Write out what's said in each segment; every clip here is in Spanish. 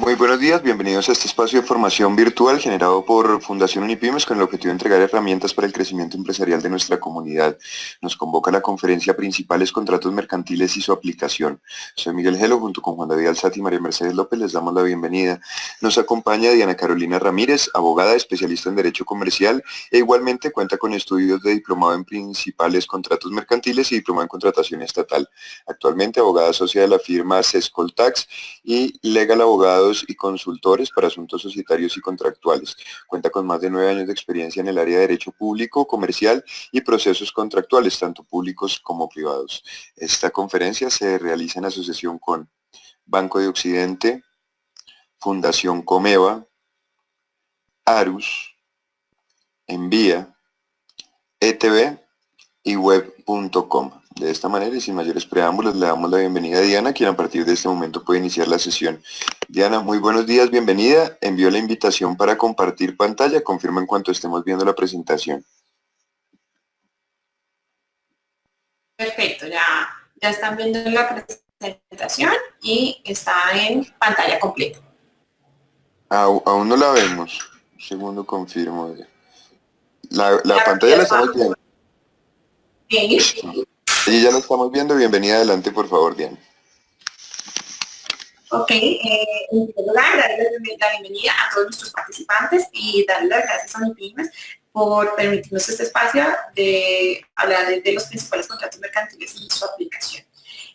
Muy buenos días, bienvenidos a este espacio de formación virtual generado por Fundación Unipymes con el objetivo de entregar herramientas para el crecimiento empresarial de nuestra comunidad. Nos convoca la conferencia Principales Contratos Mercantiles y su aplicación. Soy Miguel Gelo, junto con Juan David Alzati y María Mercedes López les damos la bienvenida. Nos acompaña Diana Carolina Ramírez, abogada, especialista en Derecho Comercial e igualmente cuenta con estudios de diplomado en Principales Contratos Mercantiles y diplomado en Contratación Estatal. Actualmente abogada socia de la firma Sescoltax y Legal Abogados y consultores para asuntos societarios y contractuales. Cuenta con más de 9 años de experiencia en el área de derecho público, comercial y procesos contractuales, tanto públicos como privados. Esta conferencia se realiza en asociación con Banco de Occidente, Fundación Comeva, Arus, Envía, ETV y web.com. De esta manera y sin mayores preámbulos le damos la bienvenida a Diana, quien a partir de este momento puede iniciar la sesión. Diana, muy buenos días, bienvenida. Envío la invitación para compartir pantalla. Confirma en cuanto estemos viendo la presentación. Perfecto, ya están viendo la presentación y está en pantalla completa. Aún no la vemos. Un segundo, confirmo. La pantalla la estamos viendo. Bien. Sí, ya la estamos viendo. Bienvenida, adelante, por favor, Diana. Ok, en primer lugar, darles la bienvenida a todos nuestros participantes y darles las gracias a Unipymes por permitirnos este espacio de hablar de los principales contratos mercantiles y su aplicación.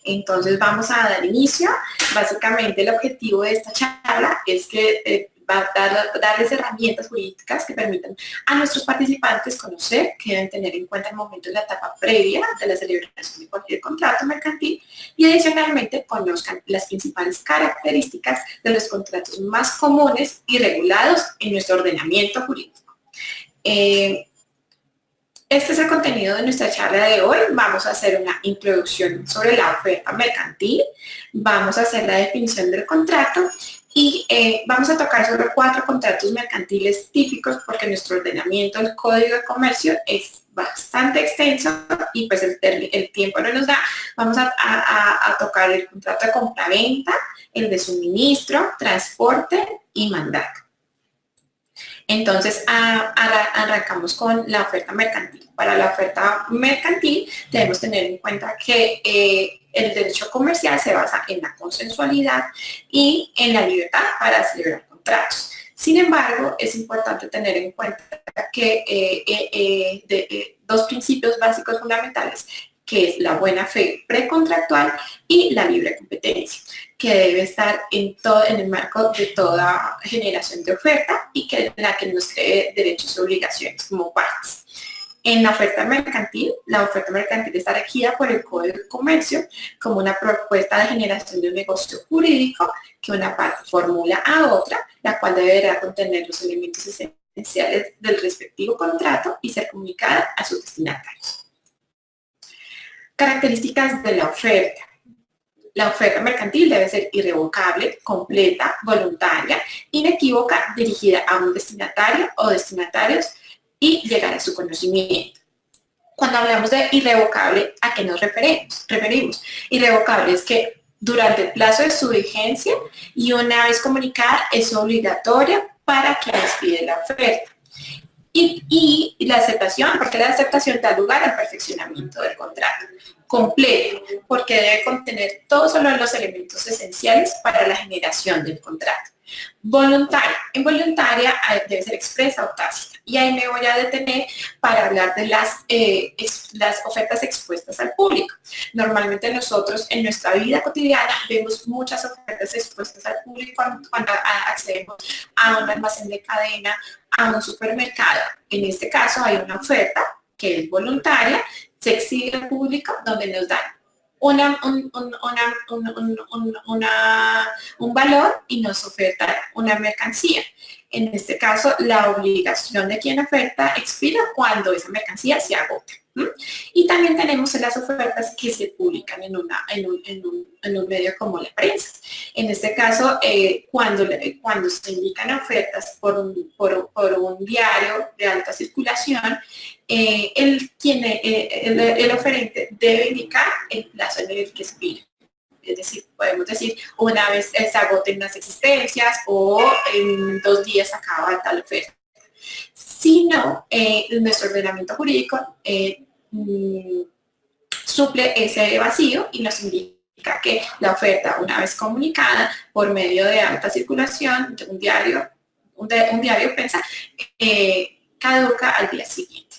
Entonces vamos a dar inicio. Básicamente el objetivo de esta charla es que va a darles herramientas jurídicas que permitan a nuestros participantes conocer que deben tener en cuenta el momento de la etapa previa de la celebración de cualquier contrato mercantil y adicionalmente conozcan las principales características de los contratos más comunes y regulados en nuestro ordenamiento jurídico. Este es el contenido de nuestra charla de hoy. Vamos a hacer una introducción sobre la oferta mercantil, vamos a hacer la definición del contrato y vamos a tocar sobre 4 contratos mercantiles típicos porque nuestro ordenamiento, el Código de Comercio, es bastante extenso y pues el tiempo no nos da. Vamos a tocar el contrato de compra-venta, el de suministro, transporte y mandato. Entonces, arrancamos con la oferta mercantil. Para la oferta mercantil debemos tener en cuenta que el derecho comercial se basa en la consensualidad y en la libertad para celebrar contratos. Sin embargo, es importante tener en cuenta que 2 principios básicos fundamentales, que es la buena fe precontractual y la libre competencia, que debe estar en el marco de toda generación de oferta y que la que nos cree derechos y obligaciones como partes. En la oferta mercantil está regida por el Código de Comercio como una propuesta de generación de un negocio jurídico que una parte formula a otra, la cual deberá contener los elementos esenciales del respectivo contrato y ser comunicada a sus destinatarios. Características de la oferta. La oferta mercantil debe ser irrevocable, completa, voluntaria, inequívoca, dirigida a un destinatario o destinatarios y llegar a su conocimiento. Cuando hablamos de irrevocable, ¿a qué nos referimos? Irrevocable es que durante el plazo de su vigencia y una vez comunicada es obligatoria para quien pide la oferta. Y la aceptación, porque la aceptación da lugar al perfeccionamiento del contrato. Completo, porque debe contener todos los elementos esenciales para la generación del contrato. Voluntaria. En voluntaria debe ser expresa o tácita. Y ahí me voy a detener para hablar de las ofertas expuestas al público. Normalmente nosotros en nuestra vida cotidiana vemos muchas ofertas expuestas al público cuando accedemos a un almacén de cadena, a un supermercado. En este caso hay una oferta que es voluntaria, se exhibe al público donde nos dan un valor y nos oferta una mercancía. En este caso, la obligación de quien oferta expira cuando esa mercancía se agota. Y también tenemos las ofertas que se publican en un medio como la prensa. En este caso, cuando se indican ofertas por un diario de alta circulación, el oferente debe indicar el plazo en el que expira. es decir, podemos decir una vez se agoten las existencias o en 2 días acaba tal oferta. Si no, nuestro ordenamiento jurídico suple ese vacío y nos indica que la oferta, una vez comunicada por medio de alta circulación, de un diario prensa, caduca al día siguiente.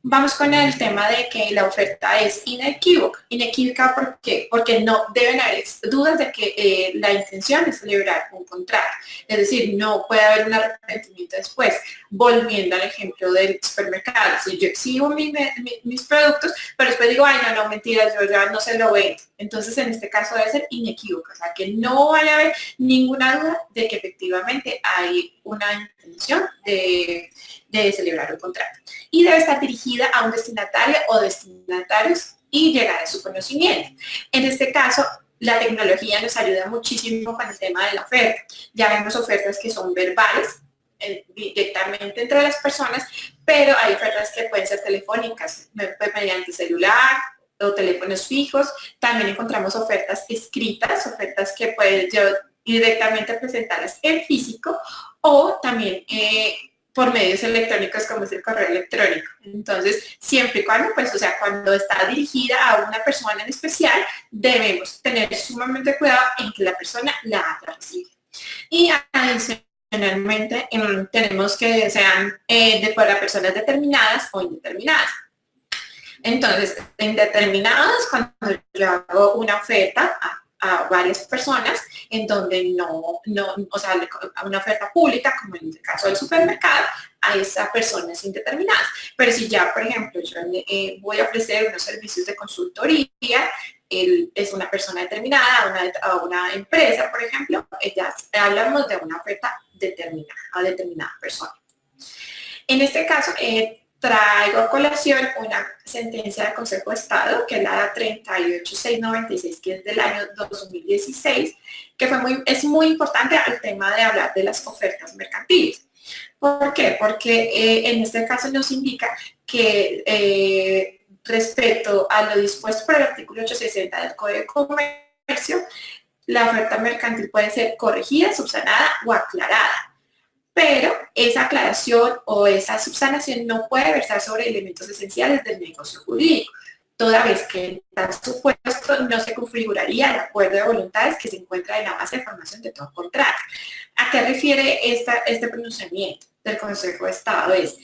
Vamos con el tema de que la oferta es inequívoca. Inequívoca ¿por qué? Porque no deben haber dudas de que la intención es celebrar un contrato. Es decir, no puede haber un arrepentimiento después. Volviendo al ejemplo del supermercado, si yo exhibo mis productos, pero después digo, ay, no, mentiras, yo ya no se lo vendo. Entonces, en este caso debe ser inequívoca, o sea, que no vaya a haber ninguna duda de que efectivamente hay una intención de celebrar un contrato. Y debe estar dirigida a un destinatario o destinatarios y llegar a su conocimiento. En este caso, la tecnología nos ayuda muchísimo con el tema de la oferta. Ya vemos ofertas que son verbales, directamente entre las personas, pero hay ofertas que pueden ser telefónicas, mediante celular o teléfonos fijos. También encontramos ofertas escritas, ofertas que pueden yo directamente presentarlas en físico o también por medios electrónicos como es el correo electrónico. Entonces, siempre y cuando, pues, o sea, cuando está dirigida a una persona en especial, debemos tener sumamente cuidado en que la persona la haya recibido. Y adicionalmente, tenemos que sean para personas determinadas o indeterminadas. Entonces, indeterminadas, cuando yo hago una oferta a varias personas en donde o sea, a una oferta pública, como en el caso del supermercado, a esas personas indeterminadas. Pero si ya, por ejemplo, yo voy a ofrecer unos servicios de consultoría, es una persona determinada, a una empresa, por ejemplo, hablamos de una oferta determinada a determinada persona. En este caso, traigo a colación una sentencia del Consejo de Estado, que es la 38696, que es del año 2016, que es muy importante al tema de hablar de las ofertas mercantiles. ¿Por qué? Porque en este caso nos indica que respecto a lo dispuesto por el artículo 860 del Código de Comercio, la oferta mercantil puede ser corregida, subsanada o aclarada. Pero esa aclaración o esa subsanación no puede versar sobre elementos esenciales del negocio jurídico, toda vez que en tal supuesto no se configuraría el acuerdo de voluntades que se encuentra en la base de formación de todo contrato. ¿A qué refiere este pronunciamiento del Consejo de Estado? Es,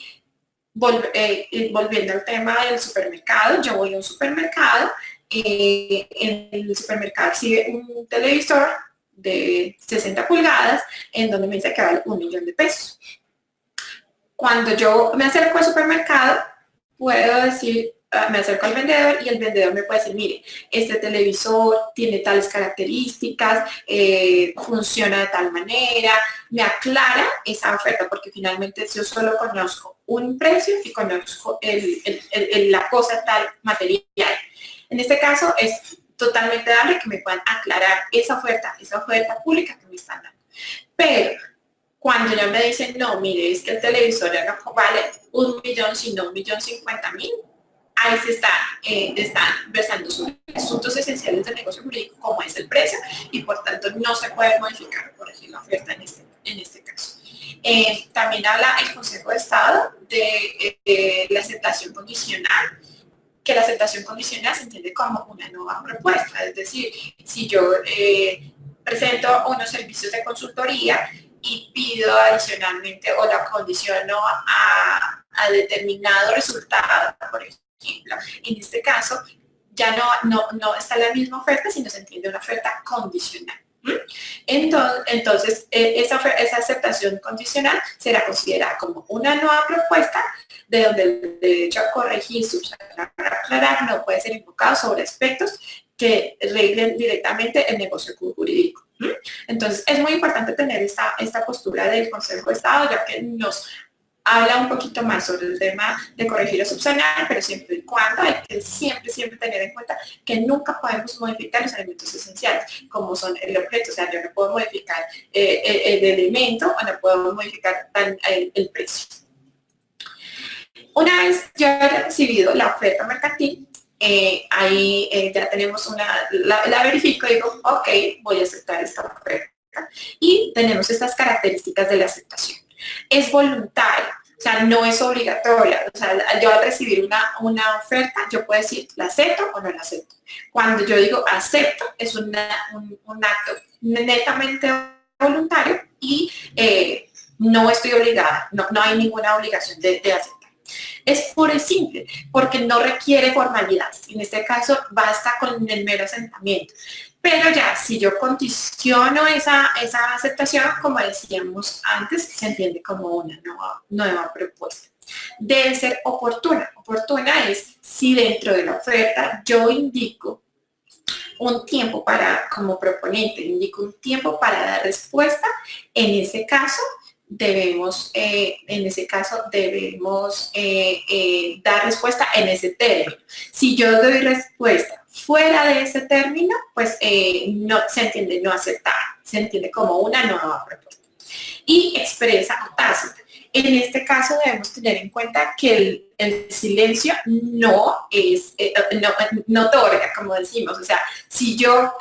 volviendo al tema del supermercado, yo voy a un supermercado, en el supermercado exhibe un televisor de 60 pulgadas, en donde me dice que vale $1.000.000. Cuando yo me acerco al supermercado, puedo decir, me acerco al vendedor y el vendedor me puede decir, mire, este televisor tiene tales características, funciona de tal manera, me aclara esa oferta, porque finalmente yo solo conozco un precio y conozco la cosa tal material. En este caso es totalmente dable que me puedan aclarar esa oferta pública que me están dando. Pero cuando ya me dicen, no, mire, es que el televisor ya no vale $1.000.000, sino $1.050.000, ahí se están versando sobre asuntos esenciales del negocio jurídico, como es el precio, y por tanto no se puede modificar o corregir la oferta en este caso. También habla el Consejo de Estado de la aceptación condicional, que la aceptación condicional se entiende como una nueva propuesta, es decir, si yo presento unos servicios de consultoría y pido adicionalmente o la condiciono a determinado resultado, por ejemplo, en este caso ya no está la misma oferta, sino se entiende una oferta condicional. Entonces esa aceptación condicional será considerada como una nueva propuesta de donde el derecho a corregir, subsanar, aclarar no puede ser invocado sobre aspectos que reglen directamente el negocio jurídico. Entonces es muy importante tener esta postura del Consejo de Estado, ya que nos habla un poquito más sobre el tema de corregir o subsanar, pero siempre y cuando hay que siempre tener en cuenta que nunca podemos modificar los elementos esenciales, como son el objeto, o sea, yo no puedo modificar el elemento o no puedo modificar el precio. Una vez yo he recibido la oferta mercantil, ahí ya tenemos la verifico y digo, ok, voy a aceptar esta oferta. Y tenemos estas características de la aceptación. Es voluntaria, o sea, no es obligatoria. O sea, yo al recibir una oferta, yo puedo decir, ¿la acepto o no la acepto? Cuando yo digo acepto, es un acto netamente voluntario y no estoy obligada, no hay ninguna obligación de aceptar. Es puro y simple, porque no requiere formalidad. En este caso, basta con el mero asentamiento. Pero ya, si yo condiciono esa aceptación, como decíamos antes, se entiende como una nueva propuesta. Debe ser oportuna. Oportuna es si dentro de la oferta yo indico un tiempo como proponente, indico un tiempo para dar respuesta. En ese caso debemos dar respuesta en ese término. Si yo doy respuesta fuera de ese término, pues no se entiende no aceptar, se entiende como una nueva propuesta. Y expresa o tácita. En este caso debemos tener en cuenta que el silencio no otorga, como decimos. O sea, si yo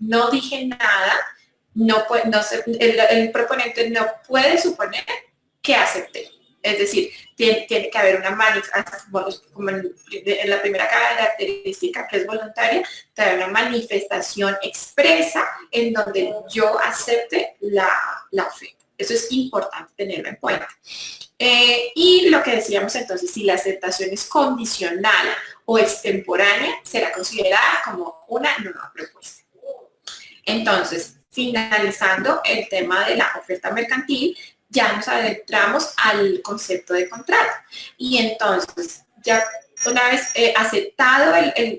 no dije nada, el proponente no puede suponer que acepté. Es decir, tiene que haber una manifestación, como en la primera característica que es voluntaria, trae una manifestación expresa en donde yo acepte la oferta. Eso es importante tenerlo en cuenta. Y lo que decíamos entonces, si la aceptación es condicional o extemporánea, será considerada como una nueva propuesta. Entonces, finalizando el tema de la oferta mercantil, ya nos adentramos al concepto de contrato. Y entonces, ya una vez aceptado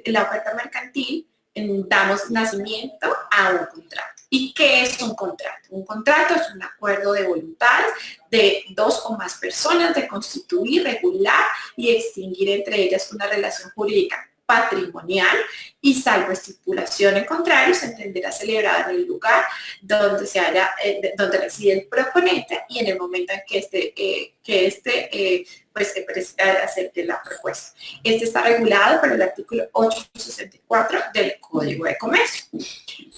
la oferta mercantil, damos nacimiento a un contrato. ¿Y qué es un contrato? Un contrato es un acuerdo de voluntades de dos o más personas de constituir, regular y extinguir entre ellas una relación jurídica patrimonial y salvo estipulación en contrario se entenderá celebrada en el lugar donde donde reside el proponente y en el momento en que acepte la propuesta. Este está regulado por el artículo 864 del Código de Comercio.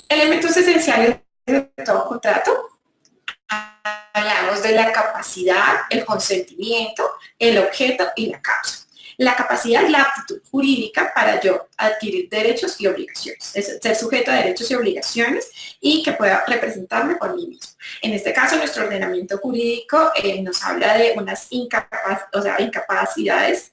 Elementos esenciales de todo contrato. Hablamos de la capacidad, el consentimiento, el objeto y la causa. La capacidad es la aptitud jurídica para yo adquirir derechos y obligaciones, es ser sujeto a derechos y obligaciones y que pueda representarme por mí mismo. En este caso, nuestro ordenamiento jurídico nos habla de unas incapacidades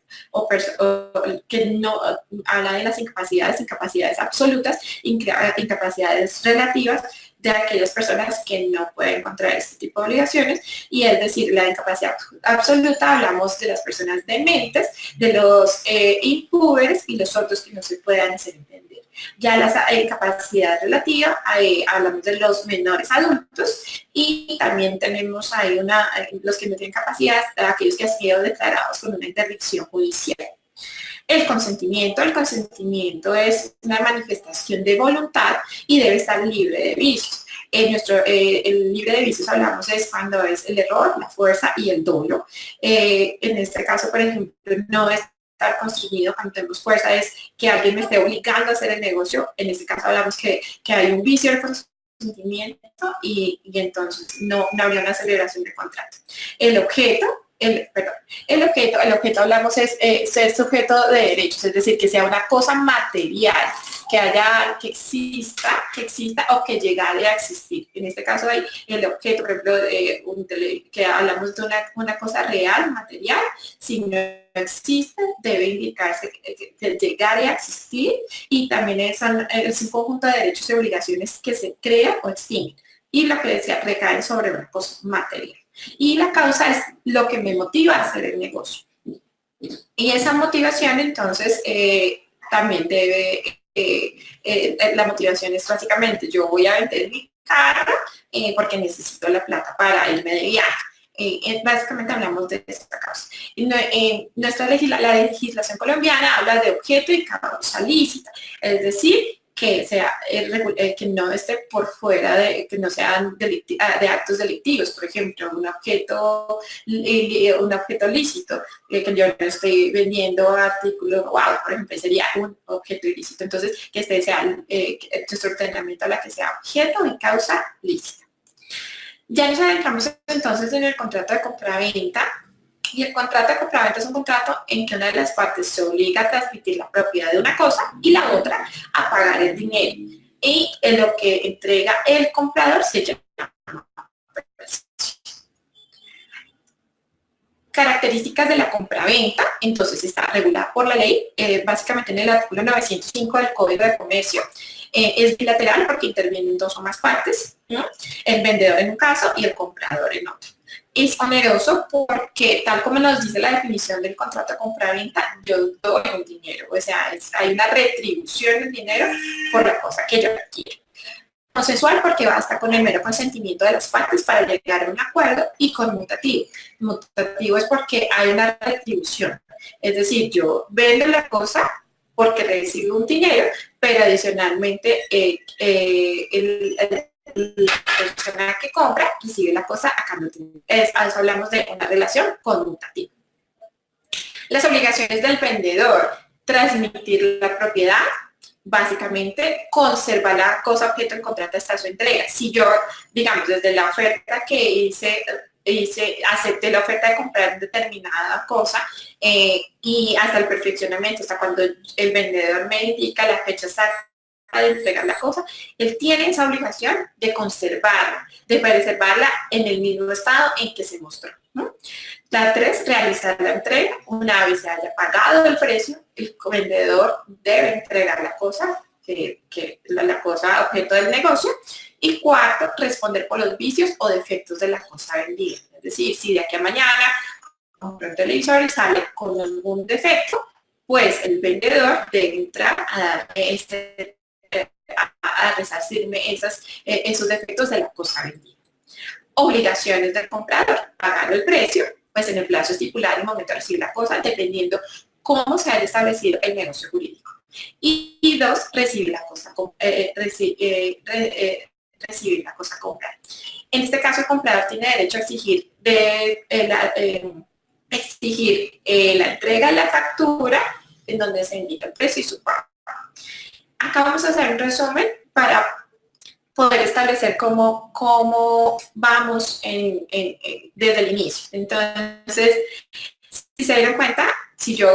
que no habla de las incapacidades absolutas, incapacidades relativas de aquellas personas que no pueden contraer este tipo de obligaciones, y es decir, la incapacidad absoluta, hablamos de las personas dementes, de los impúberes y los otros que no se puedan hacer entender. Ya la incapacidad relativa, hablamos de los menores adultos, y también tenemos ahí los que no tienen capacidad, aquellos que han sido declarados con una interdicción judicial. El consentimiento es una manifestación de voluntad y debe estar libre de vicios. El libre de vicios hablamos es cuando es el error, la fuerza y el dolo. En este caso, por ejemplo, no es estar constreñido cuando tenemos fuerza, es que alguien me esté obligando a hacer el negocio. En este caso hablamos que hay un vicio de consentimiento y entonces no habría una celebración de contrato. El objeto hablamos es ser sujeto de derechos, es decir, que sea una cosa material, que exista o que llegare a existir. En este caso hay el objeto, por ejemplo, que hablamos de una cosa real, material, si no existe, debe indicarse que llegare a existir, y también es un conjunto de derechos y obligaciones que se crea o extinguen. Y lo que decía, recaen sobre una cosa material. Y la causa es lo que me motiva a hacer el negocio. Y esa motivación, entonces, también la motivación es básicamente, yo voy a vender mi carro porque necesito la plata para irme de viaje. Básicamente hablamos de esta causa. La legislación colombiana habla de objeto y causa lícita, es decir, que no esté por fuera que no sean de actos delictivos, por ejemplo, un objeto lícito, que yo no estoy vendiendo artículos, wow, por ejemplo, sería un objeto ilícito, entonces que este sea nuestro ordenamiento a la que sea objeto y causa lícita. Ya nos adentramos entonces en el contrato de compraventa. Y el contrato de compraventa es un contrato en que una de las partes se obliga a transmitir la propiedad de una cosa y la otra a pagar el dinero. Y en lo que entrega el comprador se llama precio. Características de la compraventa, entonces está regulada por la ley, básicamente en el artículo 905 del Código de Comercio. Es bilateral porque intervienen dos o más partes, ¿no? El vendedor en un caso y el comprador en otro. Es oneroso porque, tal como nos dice la definición del contrato de compraventa, yo doy un dinero, o sea, hay una retribución del dinero por la cosa que yo adquiero. Consensual porque basta con el mero consentimiento de las partes para llegar a un acuerdo, y conmutativo. Mutativo es porque hay una retribución, es decir, yo vendo la cosa porque recibo un dinero, pero adicionalmente la persona que compra recibe la cosa a cambio de dinero. A eso hablamos de una relación conmutativa. Las obligaciones del vendedor: transmitir la propiedad, básicamente conservar la cosa objeto del contrato hasta su entrega. Si yo, digamos, desde la oferta que acepté la oferta de comprar determinada cosa y hasta el perfeccionamiento, hasta cuando el vendedor me indica la fecha exacta de entregar la cosa, él tiene esa obligación de conservarla, de preservarla en el mismo estado en que se mostró, ¿no? La 3, realizar la entrega. Una vez se haya pagado el precio, el vendedor debe entregar la cosa, la cosa objeto del negocio. Y 4, responder por los vicios o defectos de la cosa vendida. Es decir, si de aquí a mañana compro un televisor y sale con algún defecto, pues el vendedor debe entrar a darme a resarcirme esos defectos de la cosa vendida. Obligaciones del comprador: pagar el precio, pues en el plazo estipulado y momento de recibir la cosa, dependiendo cómo se haya establecido el negocio jurídico. Y 2, recibir la cosa comprada. En este caso, el comprador tiene derecho a exigir la entrega de la factura en donde se indica el precio y su pago. Acá vamos a hacer un resumen para poder establecer cómo vamos desde el inicio. Entonces, si se dieron cuenta, si yo,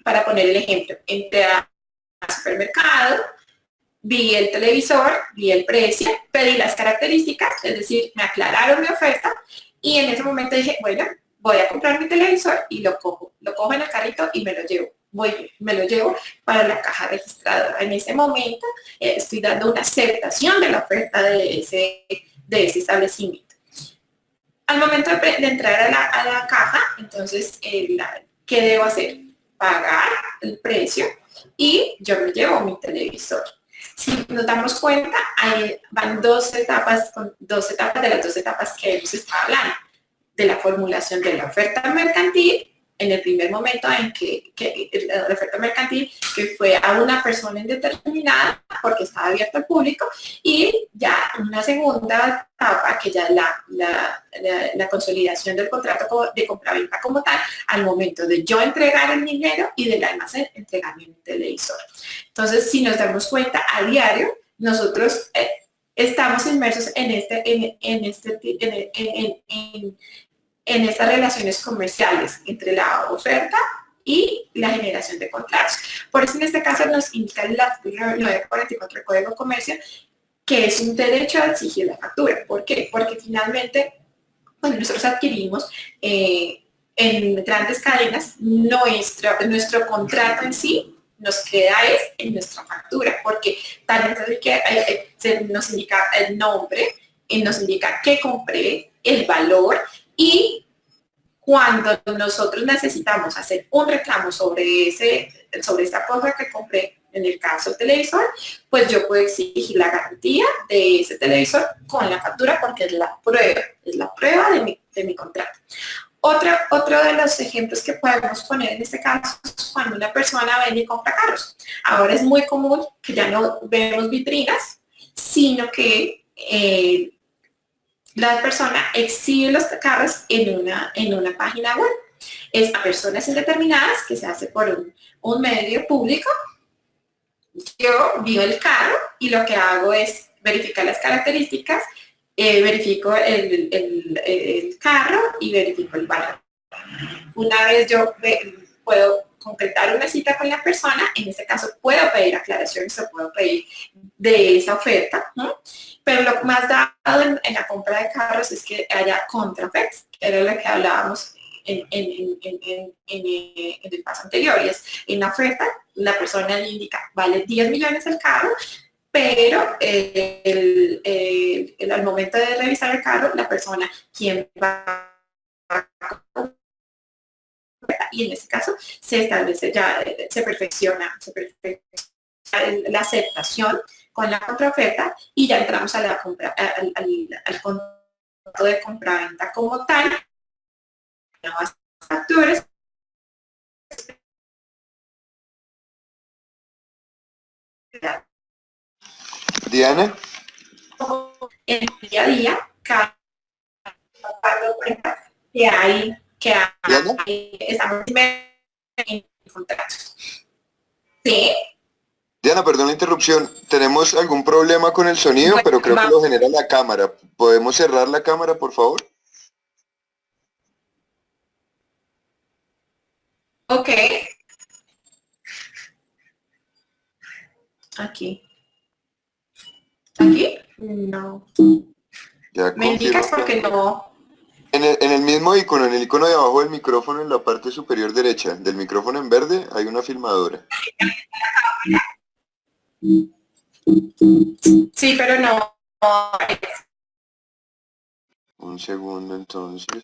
para poner el ejemplo, entré al supermercado, vi el televisor, vi el precio, pedí las características, es decir, me aclararon mi oferta, y en ese momento dije, bueno, voy a comprar mi televisor y lo cojo en el carrito y me lo llevo. Me lo llevo para la caja registradora. En ese momento estoy dando una aceptación de la oferta de ese establecimiento. Al momento de entrar a la caja, entonces, ¿qué debo hacer? Pagar el precio y yo me llevo mi televisor. Si nos damos cuenta, van dos etapas de las dos etapas que hemos estado hablando. De la formulación de la oferta mercantil, en el primer momento en que la oferta mercantil, que fue a una persona indeterminada porque estaba abierta al público, y ya una segunda etapa que ya es la consolidación del contrato de compraventa como tal, al momento de yo entregar el dinero y del almacén entregar mi televisor. Entonces, si nos damos cuenta, a diario nosotros estamos inmersos en estas relaciones comerciales entre la oferta y la generación de contratos. Por eso en este caso nos indica el artículo 944 del Código de Comercio que es un derecho a exigir la factura. ¿Por qué? Porque finalmente, cuando nosotros adquirimos en grandes cadenas, nuestro contrato en sí nos queda en nuestra factura, porque tal vez que nos indica el nombre, nos indica qué compré, el valor. Y cuando nosotros necesitamos hacer un reclamo sobre esta cosa que compré, en el caso del televisor, pues yo puedo exigir la garantía de ese televisor con la factura, porque es la prueba de mi contrato. Otro de los ejemplos que podemos poner en este caso es cuando una persona vende y compra carros. Ahora es muy común que ya no vemos vitrinas, sino que la persona exhibe los carros en una página web. Es a personas indeterminadas que se hace por un medio público. Yo veo el carro y lo que hago es verificar las características, verifico el carro y verifico el valor. Una vez yo puedo concretar una cita con la persona, en este caso puedo pedir aclaraciones o puedo pedir de esa oferta, ¿no? Pero lo más dado en la compra de carros es que haya contraofertas, que era lo que hablábamos en el paso anterior, y es en la oferta la persona le indica vale 10 millones el carro, pero al momento de revisar el carro, la persona quien va y en este caso se establece ya, se perfecciona la aceptación con la contraoferta y ya entramos a la compra, al contrato de compraventa como tal, nuevas facturas. Diana. En el día a día, cada cuenta que hay, estamos en contratos. ¿Sí? Diana, perdón la interrupción. Tenemos algún problema con el sonido, Bueno, pero creo que lo genera la cámara. ¿Podemos cerrar la cámara, por favor? Ok. Aquí. ¿Aquí? No. Ya ¿Me indicas confirmo. porque no? En el mismo icono, en el icono de abajo del micrófono, en la parte superior derecha del micrófono en verde, hay una filmadora. Sí, pero no. Un segundo, entonces.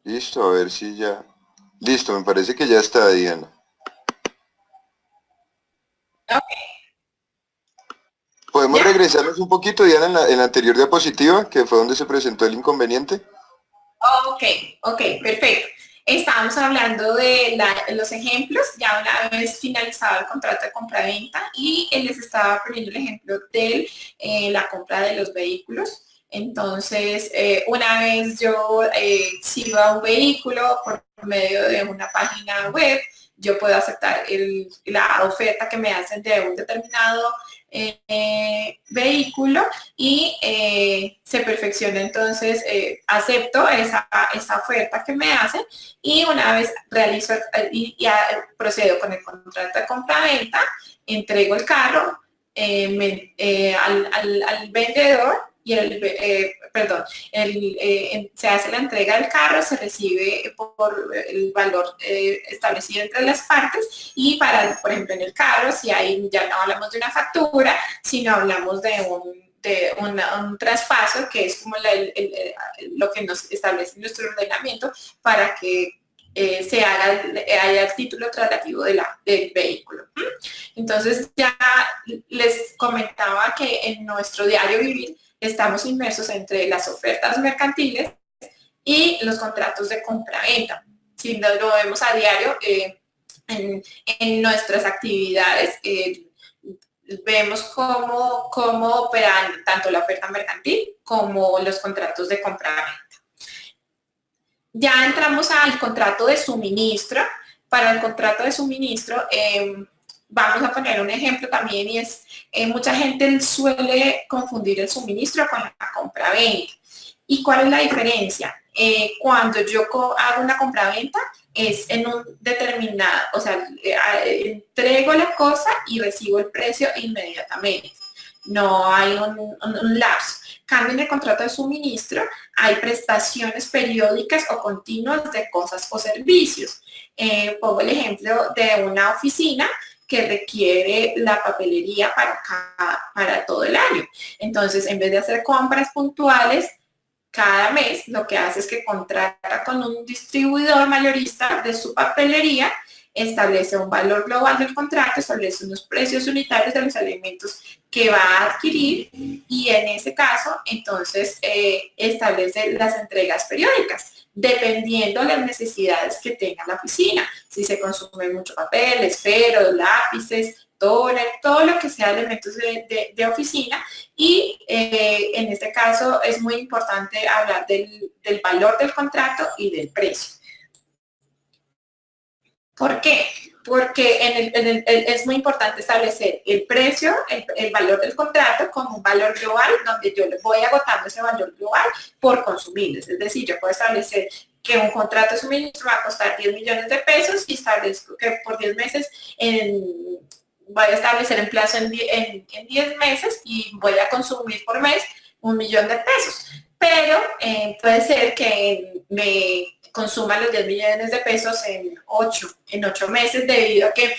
Listo, a ver si ya... Listo, me parece que ya está, Diana. Okay. ¿Podemos ¿Ya? regresarnos un poquito, Diana, en la anterior diapositiva, que fue donde se presentó el inconveniente? Ok, perfecto. Estábamos hablando de los ejemplos, ya una vez finalizado el contrato de compra-venta, y les estaba poniendo el ejemplo de la compra de los vehículos. Entonces, una vez yo exhibo un vehículo por medio de una página web, yo puedo aceptar la oferta que me hacen de un determinado vehículo y se perfecciona. Entonces acepto esa oferta que me hacen y una vez realizo procedo con el contrato de compra-venta, entrego el carro al vendedor y se hace la entrega del carro, se recibe por el valor establecido entre las partes y por ejemplo, en el carro, si hay, ya no hablamos de una factura, sino hablamos de un traspaso, que es como lo que nos establece nuestro ordenamiento para que haya el título tratativo del vehículo. Entonces ya les comentaba que en nuestro diario vivir estamos inmersos entre las ofertas mercantiles y los contratos de compra-venta. Si lo vemos a diario en nuestras actividades, vemos cómo operan tanto la oferta mercantil como los contratos de compra-venta. Ya entramos al contrato de suministro. Para el contrato de suministro, vamos a poner un ejemplo también, y es, mucha gente suele confundir el suministro con la compra-venta. ¿Y cuál es la diferencia? Cuando yo hago una compra-venta, es en un determinado, o sea, entrego la cosa y recibo el precio inmediatamente. No hay un lapso. Cambio en el contrato de suministro, hay prestaciones periódicas o continuas de cosas o servicios. Pongo el ejemplo de una oficina que requiere la papelería para todo el año. Entonces, en vez de hacer compras puntuales cada mes, lo que hace es que contrata con un distribuidor mayorista de su papelería establece un valor global del contrato, establece unos precios unitarios de los alimentos que va a adquirir y en ese caso, entonces, establece las entregas periódicas dependiendo de las necesidades que tenga la oficina. Si se consume mucho papel, esferos, lápices, toner, todo lo que sea elementos de oficina. Y en este caso es muy importante hablar del valor del contrato y del precio. ¿Por qué? Porque es muy importante establecer el precio, el valor del contrato como un valor global, donde yo le voy agotando ese valor global por consumibles. Es decir, yo puedo establecer que un contrato de suministro va a costar 10 millones de pesos y establezco que por 10 meses voy a establecer en plazo en 10 meses y voy a consumir por mes 1.000.000 de pesos. Pero puede ser que me consuma los 10 millones de pesos en 8 meses debido a que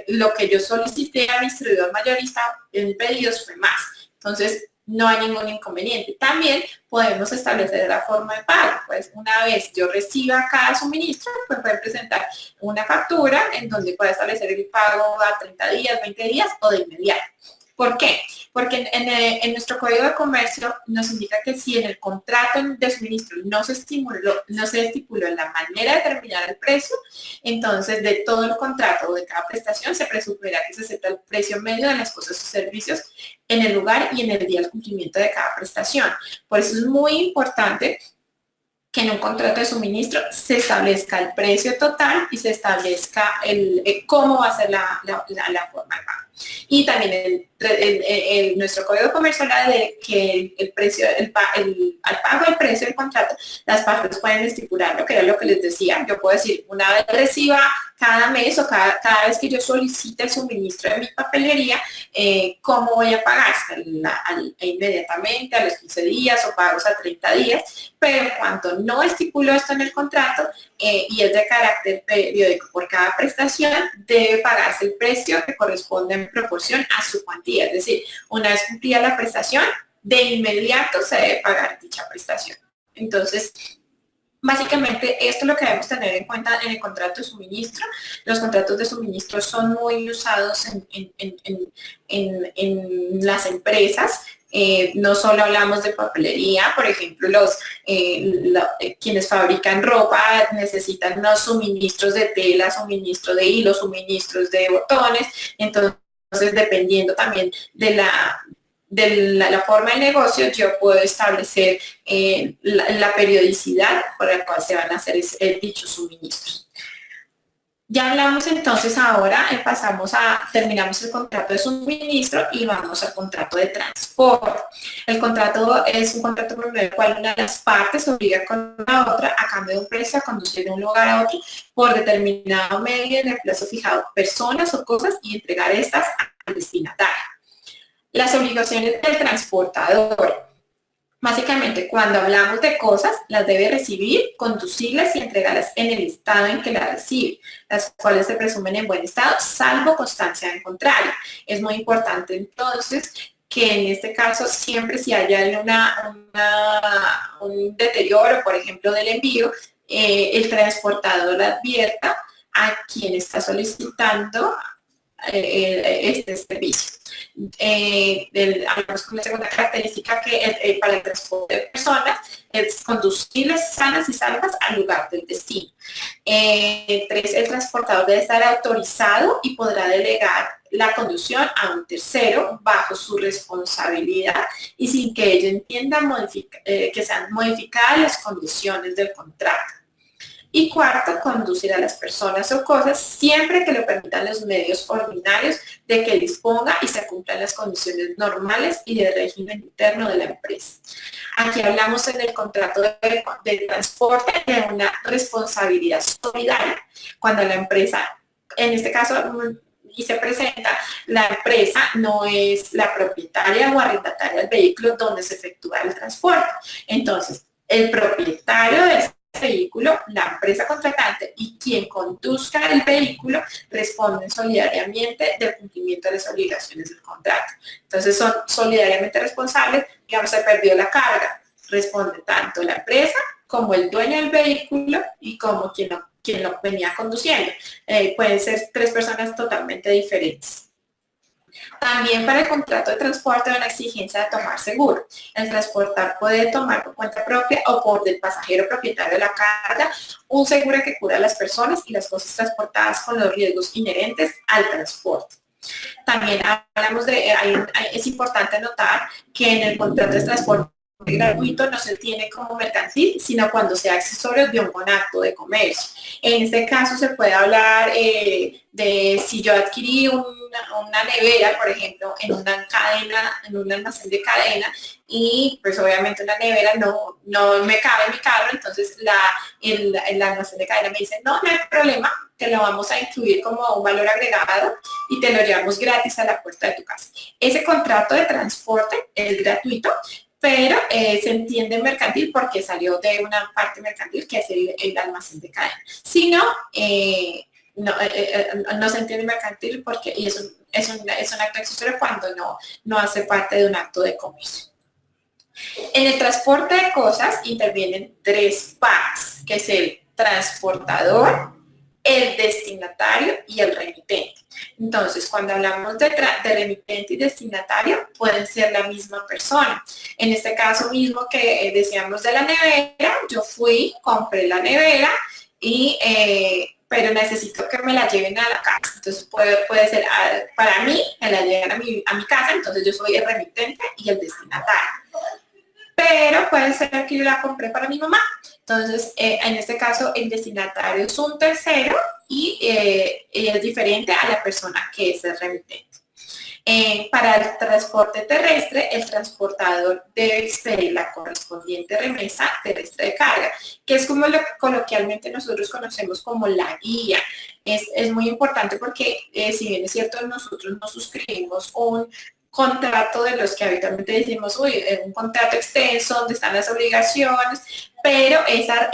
lo que yo solicité a mi distribuidor mayorista en pedidos fue más. Entonces, no hay ningún inconveniente. También podemos establecer la forma de pago. Pues una vez yo reciba cada suministro, pues pueden presentar una factura en donde pueda establecer el pago a 30 días, 20 días o de inmediato. ¿Por qué? Porque en nuestro Código de Comercio nos indica que si en el contrato de suministro no se estipuló la manera de determinar el precio, entonces de todo el contrato o de cada prestación se presumirá que se acepta el precio medio de las cosas o servicios en el lugar y en el día del cumplimiento de cada prestación. Por eso es muy importante que en un contrato de suministro se establezca el precio total y se establezca cómo va a ser la forma de pago. Y también nuestro Código de Comercio habla de que el precio, al pago del precio del contrato, las partes pueden estipular lo que era lo que les decía. Yo puedo decir, una vez reciba cada mes o cada vez que yo solicite el suministro de mi papelería, cómo voy a pagar inmediatamente, a los 15 días o pagos a 30 días, pero en cuanto no estipulo esto en el contrato y es de carácter periódico por cada prestación, debe pagarse el precio que corresponde en proporción a su cuantía. Es decir, una vez cumplida la prestación, de inmediato se debe pagar dicha prestación. Entonces, básicamente, esto es lo que debemos tener en cuenta en el contrato de suministro. Los contratos de suministro son muy usados en las empresas. No solo hablamos de papelería, por ejemplo, quienes fabrican ropa necesitan unos suministros de tela, suministro de hilo, suministros de botones. Entonces, dependiendo también de la forma de negocio, yo puedo establecer la periodicidad por la cual se van a hacer dichos suministros. Ya hablamos entonces ahora, terminamos el contrato de suministro y vamos al contrato de transporte. El contrato es un contrato por medio del cual una de las partes obliga con la otra a cambio de un precio a conducir de un lugar a otro por determinado medio en el plazo fijado, personas o cosas y entregar estas al destinatario. Las obligaciones del transportador. Básicamente, cuando hablamos de cosas, las debe recibir, conducirlas y entregarlas en el estado en que las recibe, las cuales se presumen en buen estado, salvo constancia en contrario. Es muy importante entonces que en este caso siempre si haya un deterioro, por ejemplo, del envío, el transportador advierta a quien está solicitando este servicio. Hablamos con la segunda característica que para el transporte de personas es conducirlas sanas y salvas al lugar del destino. 3, el transportador debe estar autorizado y podrá delegar la conducción a un tercero bajo su responsabilidad y sin que ello entienda que sean modificadas las condiciones del contrato. Y 4, conducir a las personas o cosas siempre que lo permitan los medios ordinarios de que disponga y se cumplan las condiciones normales y del régimen interno de la empresa. Aquí hablamos en el contrato de transporte de una responsabilidad solidaria. Cuando la empresa, en este caso, y se presenta, la empresa no es la propietaria o arrendataria del vehículo donde se efectúa el transporte. Entonces, el propietario de vehículo, la empresa contratante y quien conduzca el vehículo responden solidariamente del cumplimiento de las obligaciones del contrato. Entonces son solidariamente responsables, digamos, se perdió la carga, responde tanto la empresa como el dueño del vehículo y como quien quien lo venía conduciendo. Pueden ser 3 personas totalmente diferentes. También para el contrato de transporte hay una exigencia de tomar seguro. El transportador puede tomar por cuenta propia o por del pasajero propietario de la carga un seguro que cubra a las personas y las cosas transportadas con los riesgos inherentes al transporte. También hablamos de, es importante notar que en el contrato de transporte gratuito no se tiene como mercantil, sino cuando sea accesorio de un buen acto de comercio. En este caso se puede hablar de si yo adquirí una nevera, por ejemplo, en una cadena, en un almacén de cadena, y pues obviamente una nevera no me cabe en mi carro, entonces el almacén de cadena me dice, no hay problema, te lo vamos a incluir como un valor agregado y te lo llevamos gratis a la puerta de tu casa. Ese contrato de transporte es gratuito, pero se entiende mercantil porque salió de una parte mercantil que es el almacén de cadena. Si no, no se entiende mercantil porque y es un acto accesorio cuando no hace parte de un acto de comercio. En el transporte de cosas intervienen 3 partes, que es el transportador, el destinatario y el remitente. Entonces, cuando hablamos de remitente y destinatario, pueden ser la misma persona. En este caso mismo que decíamos de la nevera, yo fui, compré la nevera y pero necesito que me la lleven a la casa. Entonces puede ser para mí, me la lleven a mi casa, entonces yo soy el remitente y el destinatario. Pero puede ser que yo la compré para mi mamá. Entonces, en este caso, el destinatario es un tercero y es diferente a la persona que es el remitente. Para el transporte terrestre, el transportador debe expedir la correspondiente remesa terrestre de carga, que es como lo que coloquialmente nosotros conocemos como la guía. Es muy importante porque, si bien es cierto, nosotros no suscribimos un contrato de los que habitualmente decimos, uy, un contrato extenso donde están las obligaciones, pero esa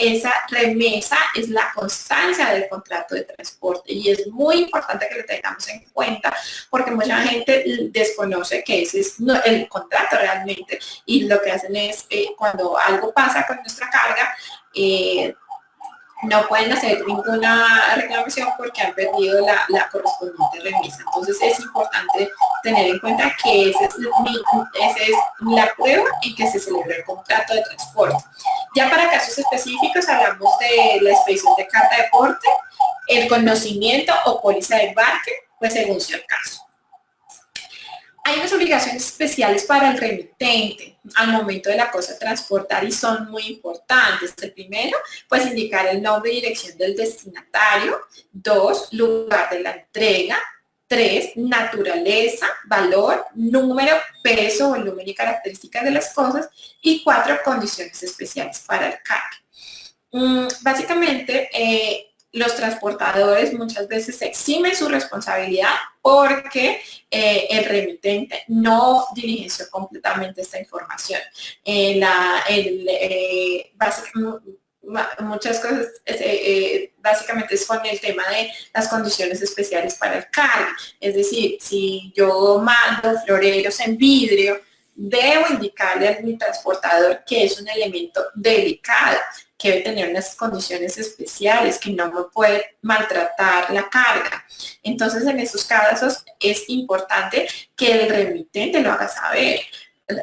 remesa es la constancia del contrato de transporte y es muy importante que lo tengamos en cuenta porque mucha gente desconoce que ese es el contrato realmente y lo que hacen es cuando algo pasa con nuestra carga, no pueden hacer ninguna reclamación porque han perdido la correspondiente remesa. Entonces es importante tener en cuenta que esa es la prueba en que se celebra el contrato de transporte. Ya para casos específicos hablamos de la expedición de carta de porte, el conocimiento o póliza de embarque, pues según sea el caso. Hay unas obligaciones especiales para el remitente al momento de la cosa de transportar y son muy importantes. El primero, pues indicar el nombre y dirección del destinatario. 2, lugar de la entrega. 3, naturaleza, valor, número, peso, volumen y características de las cosas. Y 4, condiciones especiales para el cargue. Básicamente, los transportadores muchas veces se eximen su responsabilidad porque el remitente no diligenció completamente esta información. Muchas cosas básicamente es con el tema de las condiciones especiales para el cargue. Es decir, si yo mando floreros en vidrio, debo indicarle a mi transportador que es un elemento delicado, que debe tener unas condiciones especiales, que no me puede maltratar la carga. Entonces, en esos casos es importante que el remitente lo haga saber